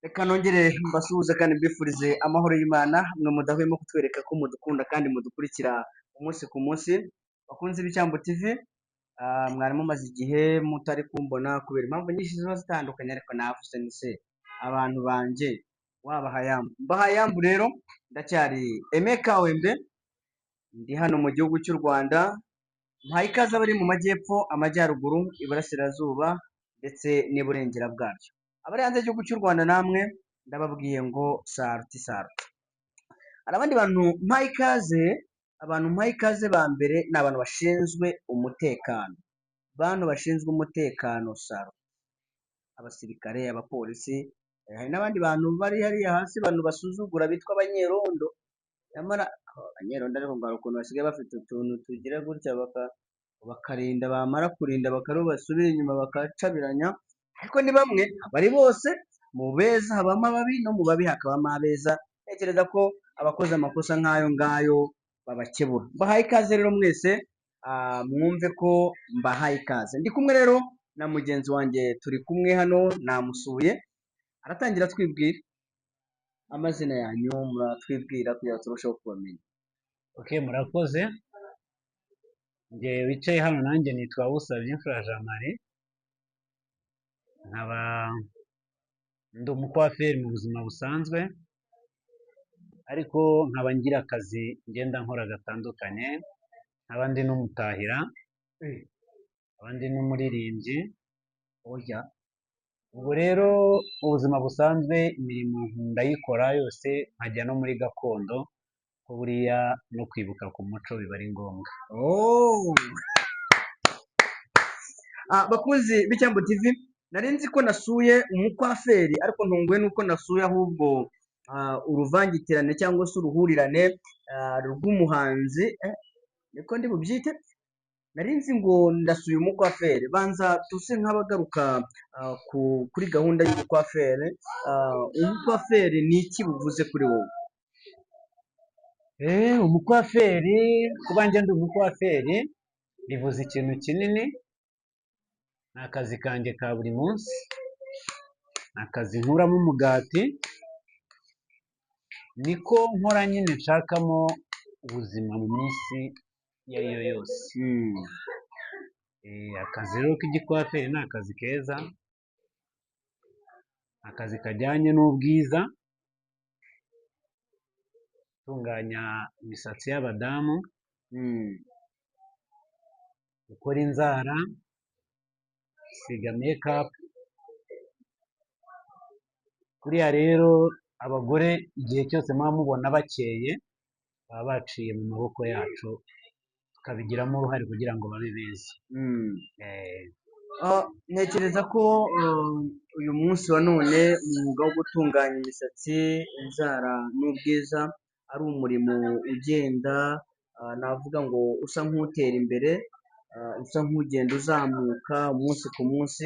Reka nongere mbasuhuze kandi mbifurize amahoro y'Imana, mwe mudahwema kutwereka ko mudukunda kandi mudukurikira umunsi ku munsi. Bakunze b'icyambo TV, mwari mumaze igihe mutari kumbona kubera impamvu nyinshi ziba zitandukanye, ariko navuze ni se abantu banje mbahayambu rero ndacyari Emeka Wembe, ndi hano mu gihugu cy'u Rwanda, mpaye ikaze abari mu majyepfo, amajyaruguru, iburasirazuba ndetse n'iburengera bwaryo. Abari hanze y'igihugu cy'u Rwanda namwe ndababwiye ngo saruti saruti. Hari abandi bantu mpaye ikaze, abantu mpaye ikaze ba mbere ni abantu bashinzwe umutekano, bantu bashinzwe umutekano saruti, abasirikare, abapolisi, hari n'abandi bantu bari hariya hasi, abantu basuzugura bitwa abanyerondo. Nyamara abanyerondo ariko ngo hari ukuntu basigaye bafite utuntu tugira gutya bakarinda, bamara kurinda basubira inyuma bakacabiranya, ariko ni bamwe bari bose. Mu beza habamo ababi, no mu babi hakabamo abeza. Ntekereza ko abakoze amakosa nk'ayo ngayo babakebura. Mbahaye ikaze rero mwese, mwumve ko mbahaye ikaze. Ndi kumwe rero na mugenzi wanjye, turi kumwe hano, namusuye, aratangira twibwira amazina yanyu, muratwibwira kugira ngo turusheho kubamenya. Okay, murakoze. Nge wicaye hano nanjye nitwa Usabye Jean Marie, nkaba ndi umukwaferi mu buzima busanzwe, ariko nkaba ngira akazi ngenda nkora gatandukanye, nkaba ndi n'umutahira, nkaba ndi n'umuririmbyi. Oya, Ubwo rero ubuzima busanzwe imirimo ndayikora yose, nkajya no muri gakondo, ko buriya no kwibuka ku muco biba ari ngombwa. bakunzi b'icyambo TV, nari nzi ko nasuye umukwaferi, ariko ntunguwe nuko nasuye ahubwo uruvangitirane cyangwa se uruhurirane rw'umuhanzi, niko ndi bubyite. Nari nzi ngo ndasuye umukwaferi. Banza tuse nk'abagaruka kuri gahunda y'ubukwaferi. Umukwaferi ni iki buvuze kuri wowe? Umukwaferi, kuba njye ndi umukwaferi bivuze ikintu kinini. Ni akazi kanjye ka buri munsi, ni akazi nkuramo umugati, niko nkora nyine nshakamo ubuzima mu minsi iyo ari yo yose. Akazi rero k'igikwaferi ni akazi keza, akazi kajyanye n'ubwiza, gutunganya imisatsi y'abadamu, gukora inzara, gusiga mekapu. Kuriya rero abagore igihe cyose muba mubona bakeye, baba baciye mu maboko yacu, tukabigiramo uruhare kugira ngo babe beza. Ntekereza ko uyu munsi wa none umwuga wo gutunganya imisatsi, inzara n'ubwiza ari umurimo ugenda, navuga ngo usa nk'utera imbere, usa nk'ugenda uzamuka umunsi ku munsi.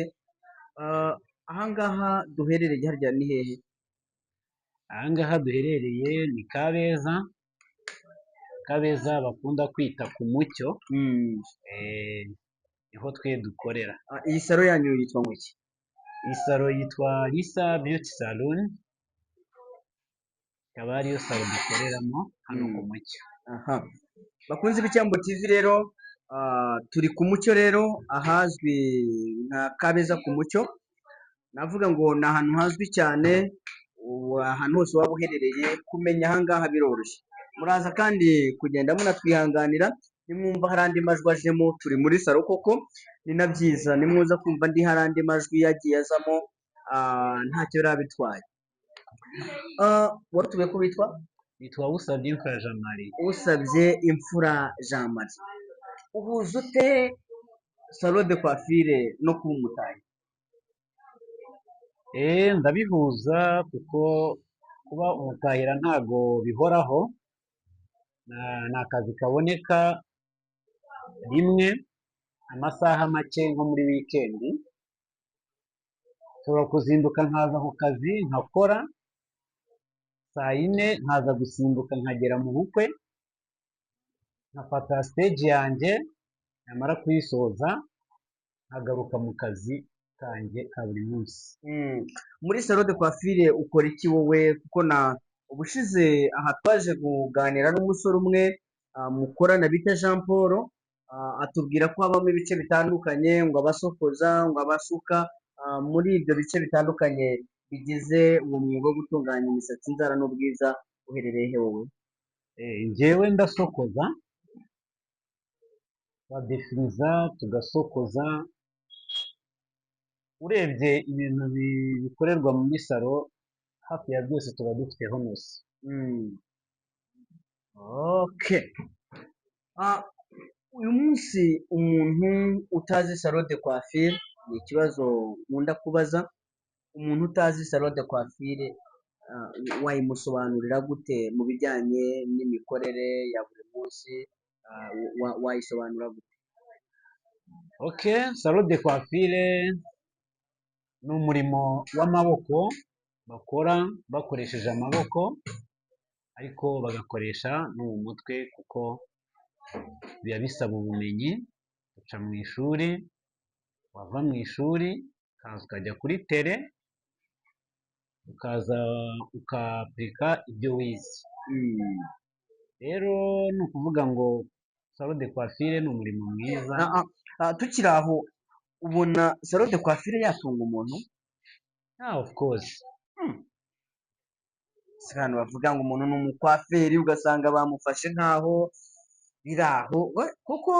Ahangaha duherereye harya ni hehe? Ahangaha duherereye ni Kabeza, Kabeza bakunda kwita ku Mucyo. Niho twe dukorera. Iyi salo yanyu yitwa ngo iki? Iyi salo yitwa Lisa Beauty Salon, ikaba ariyo salo dukoreramo hano ku Mucyo. Bakunze b'icyambo TV rero, turi ku Mucyo rero, ahazwi nka Kabeza ku Mucyo. Navuga ngo ni ahantu hazwi cyane, ahantu hose waba uherereye kumenya ahangaha biroroshye. Muraza kandi kugenda munatwihanganira, nimwumva hari andi majwi ajemo, turi muri salo koko, ni na byiza. Nimwuza kumva ndi hari andi majwi yagiye azamo, ntacyo biba bitwaye. Watuye ko witwa? Nitwa Usabye Jean Marie. Usabye Imfura Jean Marie. Uhuza ute salo de coiffure no kuba umutahira? Ndabihuza kuko kuba umutahira ntago bihoraho, ni akazi kaboneka rimwe, amasaha make nko muri wikendi. Nshobora kuzinduka nkaza ku kazi nkakora, saa yine nkaza gusimbuka nkagera mu bukwe, nkafata stage yanjye, namara kuyisoza nkagaruka mu kazi kanjye ka buri munsi. Muri salo de coiffure ukora iki wowe kuko ubushize aha twaje kuganira n'umusore umwe mukorana bita Jean Paul atubwira ko habamo ibice bitandukanye ngo abasokoza ngo abasuka muri ibyo bice bitandukanye bigize uwo mwuga wo gutunganya imisatsi inzara n'ubwiza uherereye he wowe? Njyewe ndasokoza, badefiriza tugasokoza, urebye ibintu bikorerwa muri salo hafi ya byose tuba dufiteho nose. Okay. Uyu munsi umuntu utazi salo de coiffure ni ikibazo nkunda kubaza, umuntu utazi salo de coiffure wayimusobanurira gute mu bijyanye n'imikorere ya buri munsi, wayisobanura gute? Okay, salo de coiffure ni umurimo w'amaboko bakora bakoresheje amaboko ariko bagakoresha no mu mutwe kuko biba bisaba ubumenyi, uca mu ishuri, wava mu ishuri ukaza ukajya kuri tere ukaza ukapurika ibyo wize. Rero ni ukuvuga ngo salo de coiffure ni umurimo mwiza. Tukiri aho, ubona salo de coiffure yatunga umuntu? Of course. Si abantu bavuga ngo umuntu ni umukwaferi ugasanga bamufashe nk'aho biri aho, kuko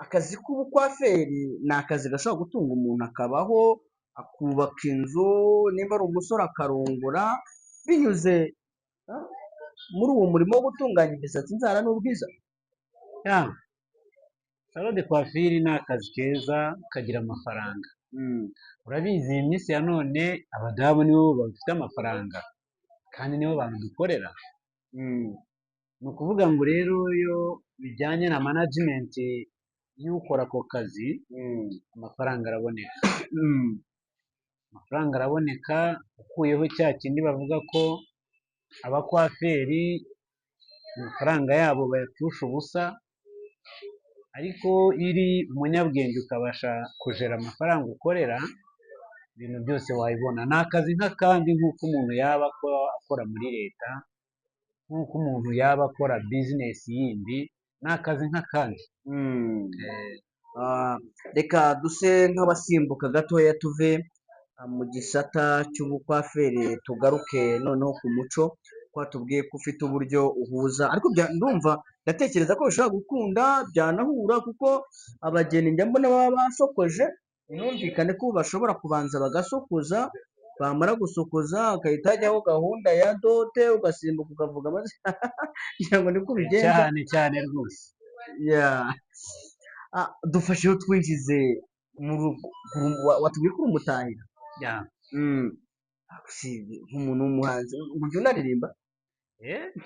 akazi k'ubukwaferi ni akazi gashobora gutunga umuntu akabaho, akubaka inzu, niba ari umusore akarongora binyuze muri uwo murimo wo gutunganya imisatsi inzara n'ubwiza. Salo de coiffure ni akazi keza kagira amafaranga. Urabizi iyi minsi ya none abadamu nibo bafite amafaranga kandi nibo bantu dukorera. Ni ukuvuga ngo rero iyo bijyanye na management y'ukora ako kazi, amafaranga araboneka. Amafaranga araboneka ukuyeho cya kindi bavuga ko abakwaferi amafaranga yabo bayapfusha ubusa, ariko iri umunyabwenge ukabasha kujera amafaranga ukorera, ibintu byose wabibona. Ni akazi nk'akandi nk'uko umuntu yaba akora muri leta, nk'uko umuntu yaba akora bizinesi yindi, ni akazi nk'akandi. Reka duse nk'abasimbuka gatoya tuve mu gisata cy'ubukwaferi tugaruke noneho ku muco, ko watubwiye ko ufite uburyo uhuza, ariko ndumva ndatekereza ko bishobora gukunda byanahura kuko abageni njya mbona baba basokoje, binumvikane ko bashobora kubanza bagasokoza, bamara gusokoza hagahita hajyaho gahunda ya dote, ugasimbuka ukavuga amazina kugira ngo niko bigenza. Cyane cyane rwose. Dufasheho twinjize watubwiye ko uri umutahira nk'umuntu w'umuhanzi, ujya unaririmba?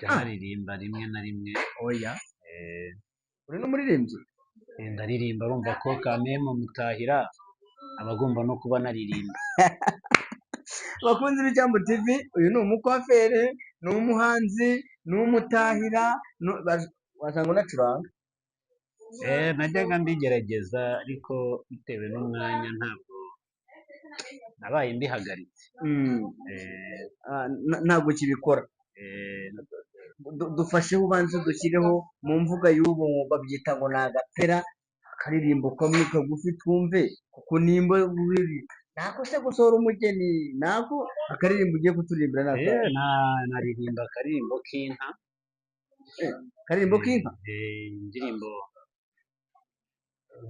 Naririmba rimwe na rimwe. Oya, uri n'umuririmbyi? Ndaririmba, urumva ko kameme mutahira aba agomba no kuba anaririmba. Bakunzi b'Icyambu TV, uyu ni umukwaferi, ni umuhanzi, ni umutahira, wasanga unacuranga? Najyaga mbigerageza ariko bitewe n'umwanya ntabwo nabaye mbihagaritse. Ntabwo kibikora. Dufasheho ubanze dushyireho mu mvuga y'ubu babyita ngo ni agapera, akaririmbo kamwe kagufi twumve, kuko nimba nako se gusohora umugeni, nako akaririmbo ugiye kuturirimbira nako. Naririmba akaririmbo k'inka. Akaririmbo k'inka? Indirimbo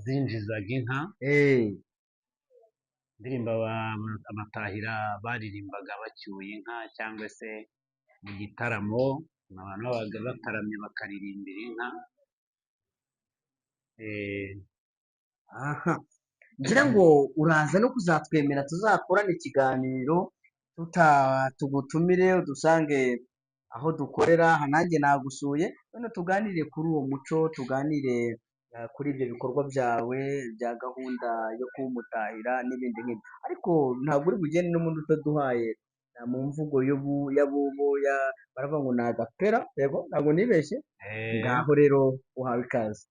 zinjizaga inka. Indirimbo amatahira baririmbaga bacyuye inka, cyangwa se mu gitaramo abantu babaga bataramye bakaririmbira inka. ngira ngo uraza no kuzatwemera tuzakorana ikiganiro, tugutumire udusange aho dukorera, nanjye nagusuye, none tuganire kuri uwo muco, tuganire kuri ibyo bikorwa byawe bya gahunda yo kuwumutahira n'ibindi nk'ibyo, ariko ntabwo uri bugende n'umuntu utaduhaye mu mvugo y'abubu baravuga ngo ni agapera, yego ntabwo nibeshye. Ngaho rero uhawe ikaze.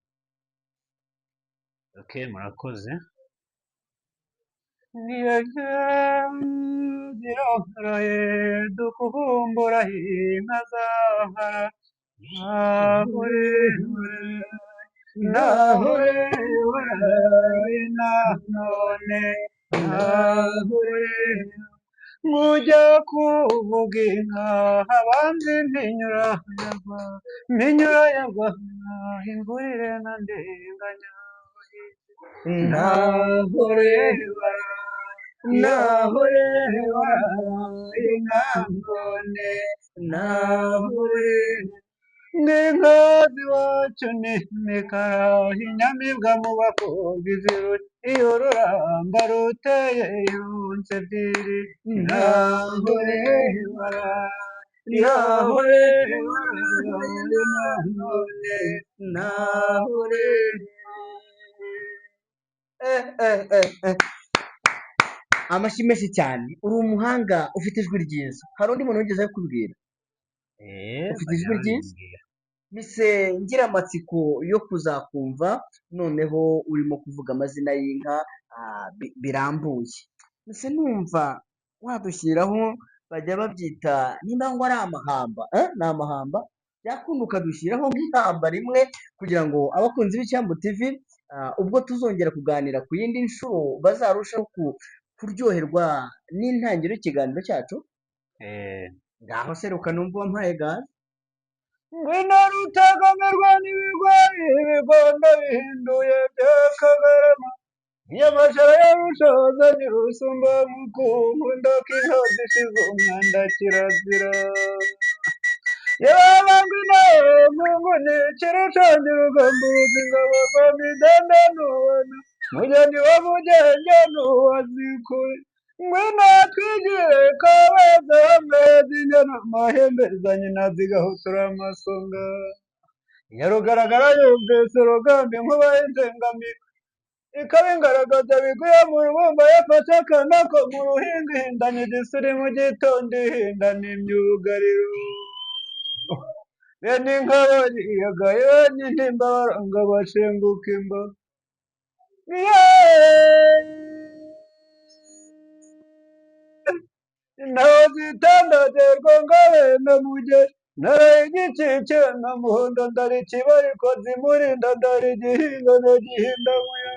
Okay, murakoze. Ziraharaye dukubumbura inka zahara nahure nahure nanone nahure mujya kuvuga inka abanzi mpinyura yagwa imvurire na ndenganya nahure nahure nangone nahure n'inka z'iwacu ni imikara inyamibwa mu bakobwa iyo ruramba ruteye yonse ebyiri nahure nahure nangone nahure amashyi menshi cyane, uri umuhanga, ufite ijwi ryiza. Hari undi muntu wigeze kubwira ufite ijwi ryiza? Mise ngira amatsiko yo kuzakumva noneho urimo kuvuga amazina y'inka birambuye. Mise numva wadushyiraho, bajya babyita nimba ngo ari amahamba, ni amahamba, byakunda ukadushyiraho nk'ihamba rimwe kugira ngo abakunzi b'Icyambu TV ubwo tuzongera kuganira ku yindi nshuro bazarushaho kuryoherwa n'intangiriro y'ikiganiro cyacu. Ngaho seruka numva wampaye gaze. ngwino rutagomerwa n'ibigori ibigondo bihinduye by'akagarama nyamashara ya rushoza ntirusumba mukungu ndak'inka zishize umwanda kirazira yaba ngwino mungu ni ikirucangira ugambuza ingabo kwa midende n'ubona mugeni wa mugenge n'uwazikuye ngwino twigire kabaza hamwe z'inyana amahembe za nyina zigahutura amasonga nyarugaragara yumvise urugamba inkuba y'inzengamiro ikaba ingaragaza biguye mu rubumba yafashe akana ko mu ruhinga ihindana igisuri mu gitondo ihindana imyugariro bene inka bariyagaye bene intimba baranga bashenguka imba naho zitandagerwa ngabe na muge naraye igikike na muhondo ndari kibariko zimurinda ndari gihinga na gihindamuya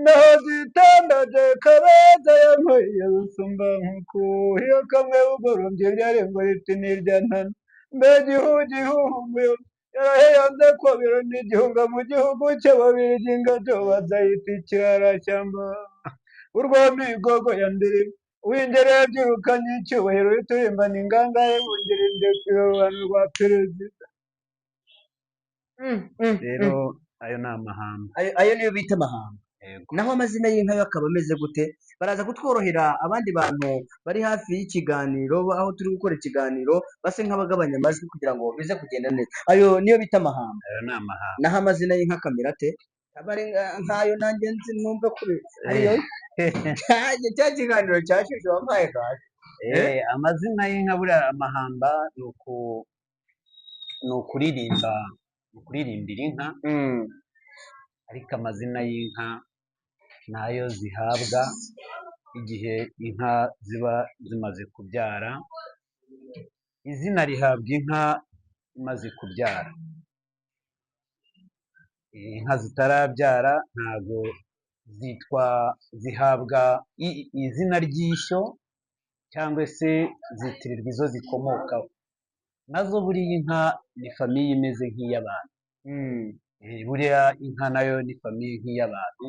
naho zitandaje kabeza yankoye rusumba nkuku iyo kamwe bugorombye ryari ngo riti nirya ntana mbe gihumuyo yaraheyanze ko biro n'igihunga mu gihugu cye babiri ingabyo bazayita ikirarashyamba urwamigogo ya ndirimbo uw'ingeri yabyirukanye icyubahiro riturimbana ingangahe bungera indekiro rubano rwa perezida. Rero ayo ni amahamba, ayo niyo bita amahamba. Naho amazina y'inka yo akaba ameze gute? Baraza kutworohera abandi bantu bari hafi y'ikiganiro, aho turi gukora ikiganiro base nk'abagabanya amajwi kugira ngo bize kugenda neza. Ayo niyo bita amahamba. ayo ni amahamba. Naho amazina y'inka kamera ate? Abari nkayo nanjye nzi numva kuri ariyo cya kiganiro cyashije wampaye gaje. Amazina y'inka buriya amahamba ni ukuririmbira inka, ariko amazina y'inka nayo zihabwa igihe inka ziba zimaze kubyara. Izina rihabwa inka imaze kubyara. Inka zitarabyara ntabwo zihabwa izina ry'ishyo cyangwa se zitirirwa izo zikomokaho. Nazo buriya inka ni famiye imeze nk'iy'abantu. Buriya inka nayo ni famiye nk'iy'abantu,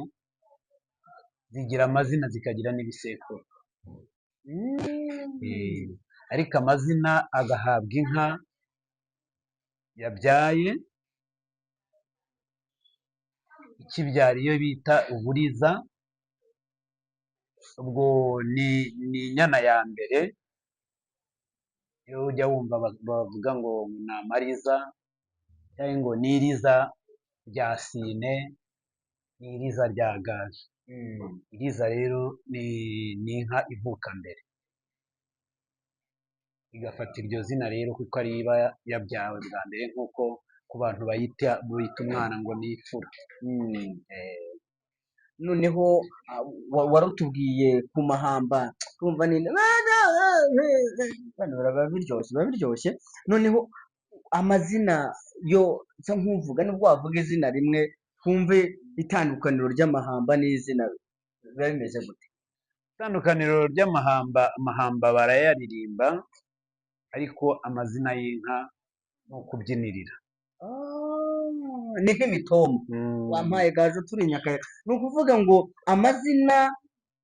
zigira amazina zikagira n'ibisekuru. Ariko amazina agahabwa inka yabyaye, ikibyara iyo bita uburiza, ubwo ni inyana ya mbere. Iyo ujya wumva bavuga ngo ni amariza cyangwa ngo ni iriza rya sine, ni iriza rya gaju. Iriza rero ni inka ivuka mbere, igafata iryo zina rero kuko ari iba yabyawe bwa mbere, nk'uko ku bantu bita umwana ngo ni imfura. noneho warutubwiye ku mahamba twumva nini biba biryoshye noneho amazina yo nsa nk'uvuga nubwo wavuga izina rimwe twumve itandukaniro ry'amahamba n'izina biba bimeze gute. Itandukaniro ry'amahamba, amahamba barayaririmba ariko amazina y'inka ni ukubyinirira. Ni nk'imitoma wampaye gaje turi Nyakayaga, ni ukuvuga ngo amazina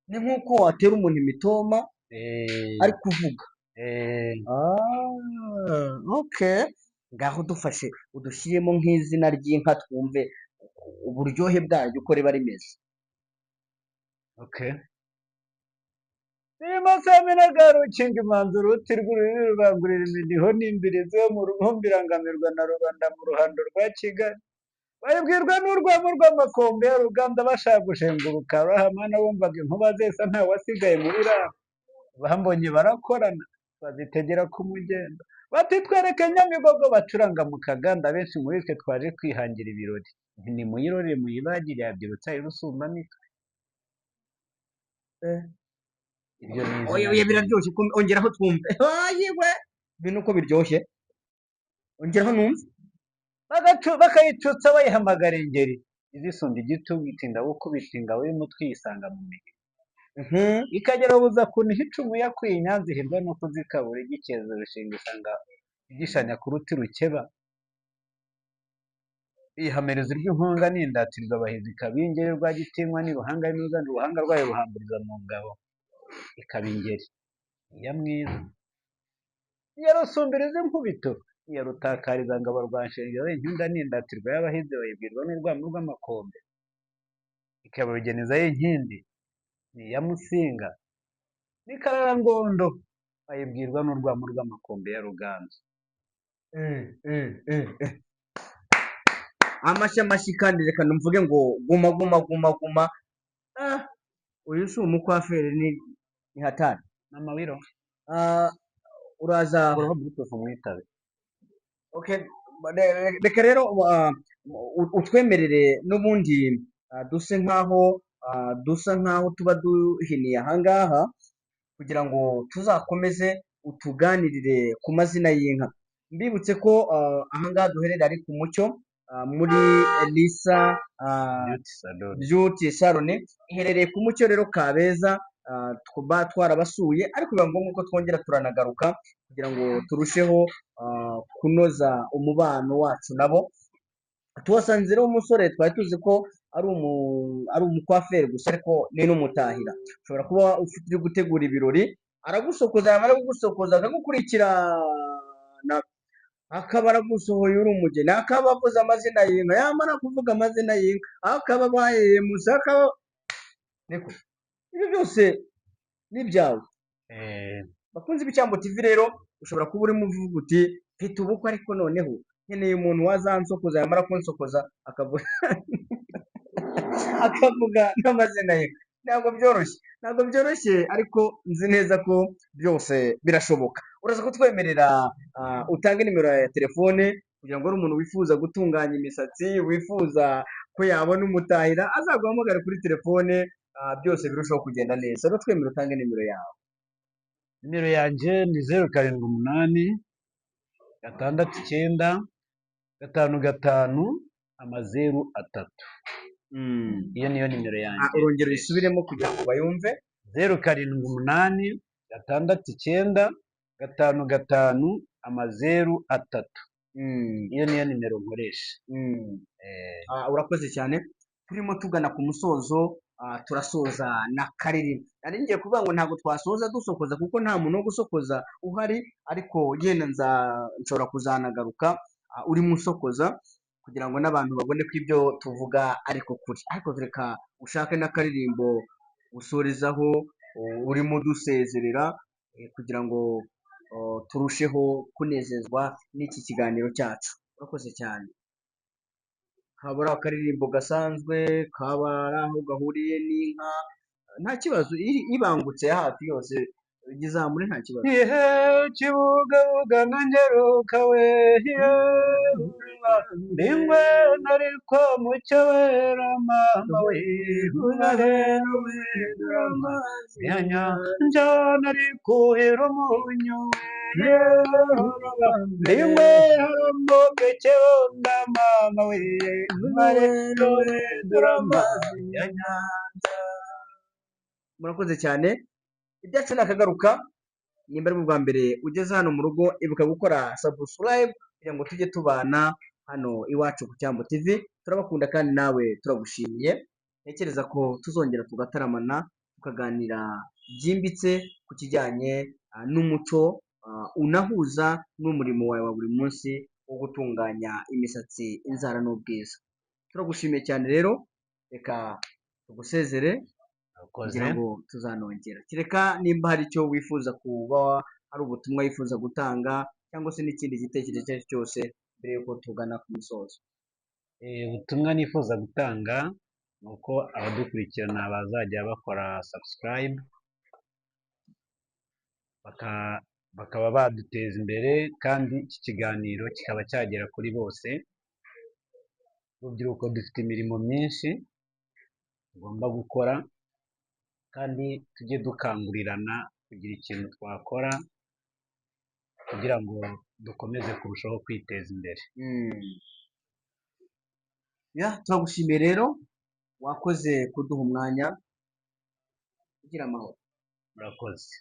ni nk'uko watera umuntu imitoma ari kuvuga. Okay, ngaho dufashe udushyiremo nk'izina ry'inka twumve uburyohe bwaryo uko riba rimeze. Okay. Nima samina garukinga imanzi uruti rw'ururimi rubangurira imidiho n'imbirizi yo mu ruhumbi irangamirwa na rubanda mu ruhando rwa Kigali. Bayibwirwa n'urwamo rw'amakombe ya Ruganda bashaka gushenguruka Rahamana bumvaga inkuba zesa nta wasigaye muri rabo. Bambonye barakorana bazitegera ku mugendo. Bati twereke Nyamigogo bacuranga mu Kaganda, benshi muri twe twaje kwihangira ibirori. Ni muyirore muyibagire yabyirutsa irusumba nitwe. Oya biraryoshye, ongeraho twumve. Yewe ibintu uko biryoshye, ongeraho numve. Bakayicutsa bayihamagara ingeri izisumba igitugu itinda gukubita ingabo y'umutwe yisanga mu migi. Ikagera buza kuniha icumu yakwiye inyanza ihirwa no kuzikabura igikeza urushinga isanga igishanya ku ruti rukeba. Ihamiriza ry'inkunga n'indatirwa abahizi ikaba ingeri rwagitinywa n'iruhanga n'uzana uruhanga rwayo ruhamburiza mu ngabo ikaba ingeri iya mwiza iya rusumbiriza inkubito iya rutakariza ngabo rwa nshengero inkinda n'indatirwa y'abahizi bayibwirwa n'urwamo rw'amakombe ikaba rugeneza y'inkindi ni iya musinga n'ikararangondo bayibwirwa n'urwamo rw'amakombe ya Ruganzu. Amashyi kandi reka numvuge ngo guma guma guma guma. Uyu si umukwaferi ni hatari mama wiro. Uraza uraho Bluetooth umwitabe. Okay, reka rero utwemerere n'ubundi dusa nkaho tuba duhiniye ahangaha kugira ngo tuzakomeze utuganirire ku mazina y'inka. Mbibutse ko ahangaha duherera ari ku Mucyo muri Elisa Beauty Salon, iherereye ku Mucyo rero Kabeza. Tuba twarabasuye ariko biba ngombwa ko twongera turanagaruka kugira ngo turusheho kunoza umubano wacu nabo. Tuhasanze rero umusore twari tuzi ko ari umukwaferi gusa ariko ni n'umutahira. Ushobora kuba uri gutegura ibirori aragusokoza, yamara kugusokoza akagukurikirana akaba aragusohoye uri umugeni, akaba avuze amazina y'inka, yamara kuvuga amazina y'inka akaba abaye musa, ibyo byose ni ibyawe. Bakunze b'icyambo TV rero ushobora kuba urimo uvuga uti mfite ubukwe ariko noneho nkeneye umuntu wazansokoza, yamara kunsokoza akavuga n'amazina ye. Ntabwo byoroshye ariko nzi neza ko byose birashoboka. Uraza kutwemerera utange nimero ya telefone kugira ngo ari umuntu wifuza gutunganya imisatsi, wifuza ko yabona umutahira azaguhamagare kuri telefone, byose birushaho kugenda neza. Rero twemere utange nimero yawe. Nimero yanjye ni 0786955003. Iyo niyo nimero yanjye. Urongera uyisubiremo kugira ngo bayumve. 0786955003. Iyo niyo nimero nkoresha. Urakoze cyane. Turimo tugana ku musozo, turasoza na karirimbo. Nari ngiye kuvuga ngo ntabwo twasoza dusokoza kuko nta muntu wo gusokoza uhari, ariko yenda nshobora kuzanagaruka urimo usokoza kugira ngo n'abantu babone ko ibyo tuvuga ariko kuri. Ariko reka ushake n'akaririmbo usorezaho urimo dusezerera kugira ngo turusheho kunezezwa n'iki kiganiro cyacu. Urakoze cyane. Kaba ari akaririmbo gasanzwe, kaba ari aho gahuriye n'inka, nta kibazo. Ibangutse ya hafi yose igizamure nta kibazo. Kibugabuga na ngeruka we ringwe nariko mucyobera mama we urahera we duramazi ya nyanja nari kuhira umunyu we ringwe haramugeke wonda mama we urahera we duramazi ya nyanja. murakoze cyane, ibyacu nakagaruka. nimba ari bwa mbere ugeze hano mu rugo, ibuka gukora subscribe kugira ngo tujye tubana hano iwacu ku Cyambu TV. Turabakunda kandi nawe turagushimiye. Ntekereza ko tuzongera tugataramana tukaganira byimbitse ku kijyanye n'umuco unahuza n'umurimo wawe wa buri munsi wo gutunganya imisatsi, inzara n'ubwiza. Turagushimiye cyane rero, reka tugusezere kugira ngo tuzanongera. Kereka nimba hari icyo wifuza kuba, hari ubutumwa wifuza gutanga cyangwa se n'ikindi gitekerezo icyo ari cyo cyose mbere y'uko tugana ku musozo. Ubutumwa nifuza gutanga ni uko abadukurikirana bazajya bakora subscribe bakaba baduteza imbere, kandi iki kiganiro kikaba cyagera kuri bose. Urubyiruko dufite imirimo myinshi tugomba gukora, kandi tujye dukangurirana kugira ikintu twakora kugira ngo dukomeze kurushaho kwiteza imbere. Turagushimiye rero, wakoze kuduha umwanya. Ugira amahoro. Murakoze.